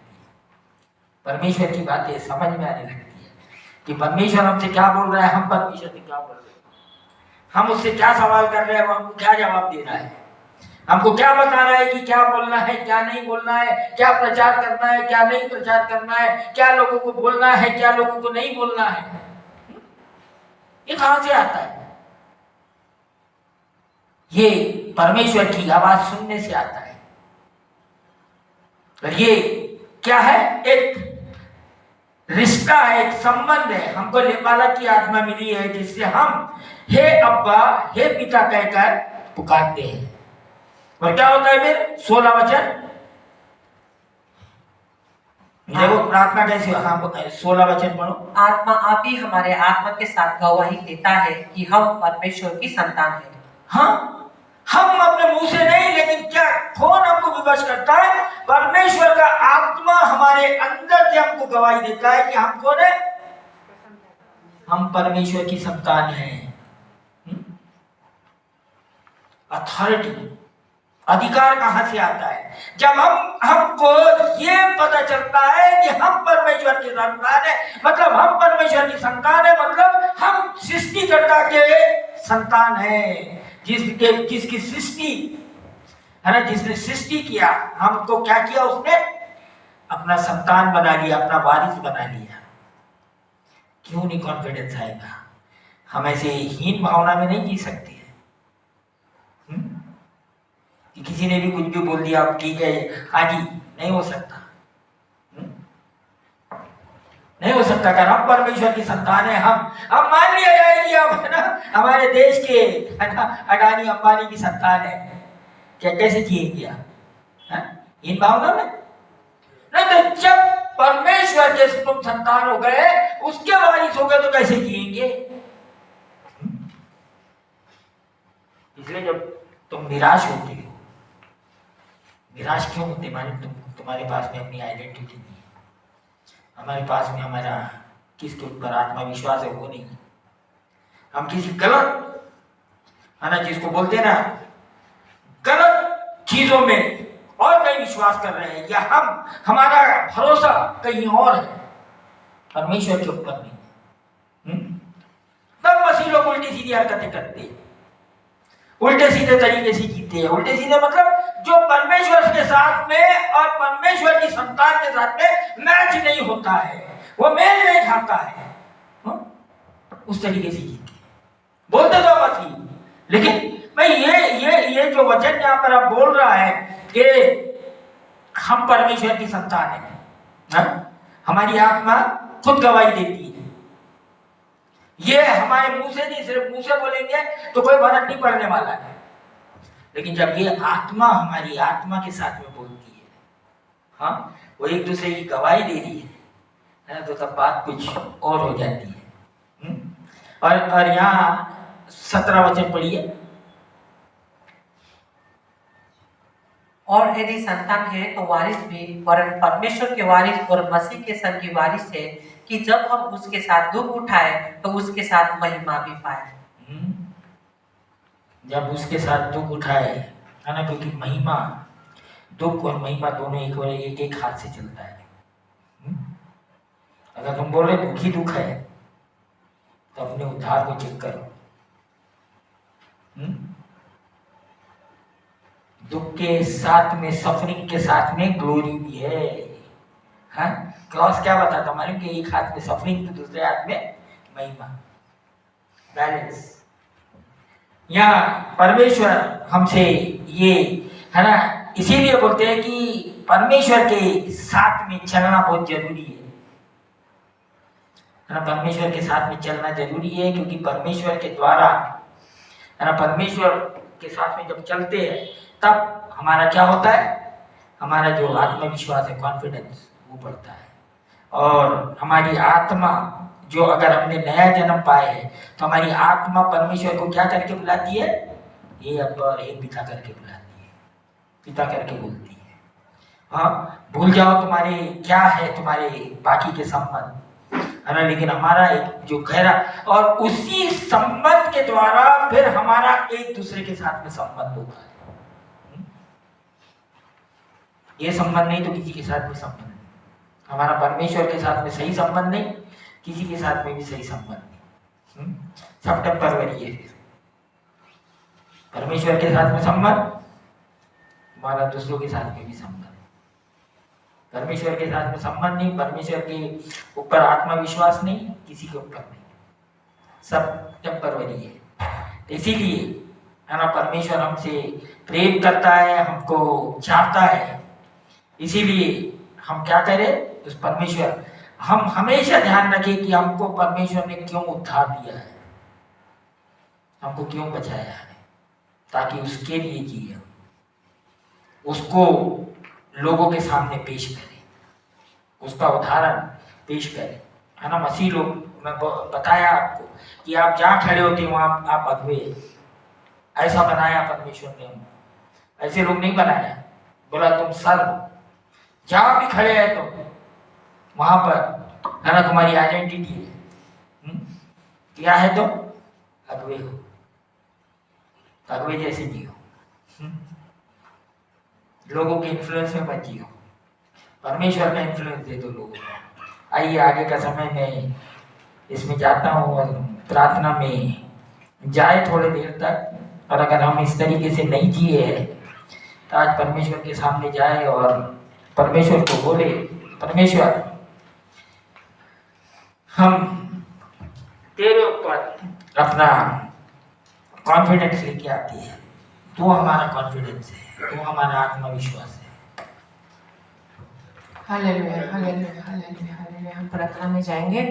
परमेश्वर की बातें समझ में आने लगती है कि परमेश्वर हमसे क्या बोल रहा है, हम परमेश्वर से क्या बोल रहे हैं, हम उससे क्या सवाल कर रहे हैं, वो हमको क्या जवाब दे रहा है, हमको क्या बता रहा है कि क्या बोलना है क्या नहीं बोलना है, क्या प्रचार करना है क्या नहीं प्रचार करना है, क्या लोगों को बोलना है क्या लोगों को नहीं बोलना है। ये कहां से आता है, ये परमेश्वर की आवाज सुनने से आता है। और ये क्या है, एक रिश्ता है, एक संबंध है। हमको लेपालक की आत्मा मिली है जिससे हम हे अब्बा हे पिता कहकर पुकारते हैं। और क्या होता है फिर 16 वचन देखो, प्रार्थना कैसे, हाँ 16 वचन पढ़ो। आत्मा आप ही हमारे आत्मा के साथ गवाही देता है कि हम परमेश्वर की संतान हैं। हाँ, हम अपने मुंह से नहीं, लेकिन क्या कौन हमको विवश करता है, परमेश्वर का आत्मा हमारे अंदर से हमको गवाही देता है कि हम कौन है, हम परमेश्वर की संतान हैं। अथॉरिटी, अधिकार कहां से आता है, जब हमको ये पता चलता है कि हम परमेश्वर की संतान है, मतलब हम परमेश्वर की संतान है, मतलब हम सृष्टिकर्ता के संतान है, जिसकी सृष्टि है ना, जिसने सृष्टि किया, हमको क्या किया, उसने अपना संतान बना लिया, अपना वारिस बना लिया। क्यों नहीं कॉन्फिडेंस आएगा, हम ऐसे हीन भावना में नहीं जी सकते हैं कि किसी ने भी कुछ भी बोल दिया अब ठीक है हाँ जी, नहीं हो सकता, नहीं हो सकता। अगर हम परमेश्वर की संतान है, हम मान लिया जाए कि अब है ना हमारे देश के है ना अडानी अंबानी की संतान है, क्या कैसे जिएंगे आप इन भावना में, नहीं तो जब परमेश्वर के तुम संतान हो गए, उसके वारिस हो गए, तो कैसे जिएंगे। इसलिए जब तुम निराश होते हो, निराश क्यों होते, तुम्हारे पास में अपनी आइडेंटिटी नहीं है, हमारे पास में हमारा किसके ऊपर आत्मविश्वास है वो नहीं, हम किसी गलत है ना, जिसको बोलते ना गलत चीजों में और कहीं विश्वास कर रहे हैं, या हमारा भरोसा कहीं और है, परमेश्वर के ऊपर नहीं। तब मसीह लोग उल्टी सीधी हरकतें करते हैं, उल्टे सीधे तरीके से जीते हैं। उल्टे सीधे मतलब जो परमेश्वर के साथ में और परमेश्वर की संतान के साथ में मैच नहीं होता है, वो मेल नहीं खाता है, उस तरीके से जीते बोलते तो मसीह। लेकिन भाई ये जो वचन यहाँ पर आप बोल रहा है कि हम परमेश्वर की संतान हैं, हमारी आत्मा खुद गवाही देती है, ये हमारे मुंह से नहीं, सिर्फ मुंह से बोलेंगे तो कोई फर्क नहीं पड़ने वाला है। लेकिन जब ये आत्मा हमारी आत्मा के साथ में बोलती है, हाँ, वो एक दूसरे की गवाही दे रही है, तो तब बात कुछ और हो जाती है। और यहाँ 17 वचन पढ़िए। और यदि संतान है तो वारिस भी, वरन परमेश्वर के वारिस और मसीह के संग की वारिस है, कि जब हम उसके साथ दुख उठाए तो उसके साथ महिमा भी पाए। जब उसके साथ दुख उठाए, है ना, क्योंकि महिमा, दुख और महिमा दोनों एक हाथ से चलता है। अगर तुम बोल रहे दुख ही दुख है तो अपने उद्धार को चेक करो। दुख के साथ में, सफरिंग के साथ में ग्लोरी भी है। हाँ, क्लॉस क्या बताता मालूम कि एक हाथ में सफरिंग तो दूसरे हाथ में महिमा, बैलेंस। यहाँ परमेश्वर हमसे ये, है ना, इसीलिए बोलते हैं कि परमेश्वर के साथ में चलना बहुत जरूरी है ना, परमेश्वर के साथ में चलना जरूरी है, क्योंकि परमेश्वर के द्वारा, है ना, परमेश्वर के साथ में जब चलते हैं तब हमारा क्या होता है, हमारा जो आत्मविश्वास है, कॉन्फिडेंस, वो बढ़ता है। और हमारी आत्मा जो, अगर हमने नया जन्म पाए है तो हमारी आत्मा परमेश्वर को क्या करके बुलाती है, ये अब्बा और हे पिता करके बुलाती है, पिता करके बोलती है। हाँ, भूल जाओ तुम्हारे क्या है, तुम्हारे बाकी के संबंध, है ना, लेकिन हमारा एक जो गहरा, और उसी संबंध के द्वारा फिर हमारा एक दूसरे के साथ में संबंध होता है। ये संबंध नहीं तो किसी के साथ भी संबंध नहीं, हमारा परमेश्वर के साथ में सही संबंध नहीं, किसी के साथ में भी सही संबंध नहीं। सब टेम्पररी है। परमेश्वर के साथ में संबंध, हमारा दूसरों के साथ में भी संबंध। परमेश्वर के साथ में संबंध नहीं, परमेश्वर के ऊपर आत्मविश्वास नहीं, किसी के ऊपर नहीं, सब टेम्पररी है। इसीलिए, है ना, परमेश्वर हमसे प्रेम करता है, हमको चाहता है, इसीलिए हम क्या करें, उस परमेश्वर, हम हमेशा ध्यान रखें कि हमको परमेश्वर ने क्यों उद्धार दिया है, हमको क्यों बचाया है, ताकि उसके लिए जिए, उसको लोगों के सामने पेश करें, उसका उदाहरण पेश करें, है ना। मसीह लोग, मैं बताया आपको कि आप जहाँ खड़े होते वहाँ आप अगुवे, ऐसा बनाया परमेश्वर ने, ऐसे लोग नहीं बनाया। बोला तुम सर हो, जहाँ भी खड़े हैं तुम, वहां पर, है ना, तुम्हारी आइडेंटिटी है। क्या है तुम? अगुवे हो, अगुवे जैसे जियो, लोगों के इन्फ्लुएंस में मत जियो, परमेश्वर का इन्फ्लुएंस दे दो लोगों को। आइए, आगे का समय में इसमें जाता हूँ और प्रार्थना में जाए थोड़ी देर तक, और अगर हम इस तरीके से नहीं जिए हैं तो आज परमेश्वर के सामने जाए और परमेश्वर को बोले, परमेश्वर हम तेरे ऊपर अपना कॉन्फिडेंस लेके आती है, तू हमारा कॉन्फिडेंस है, तू हमारा आत्मविश्वास है। Hallelujah, hallelujah, hallelujah, hallelujah. हम प्रार्थना में जाएंगे।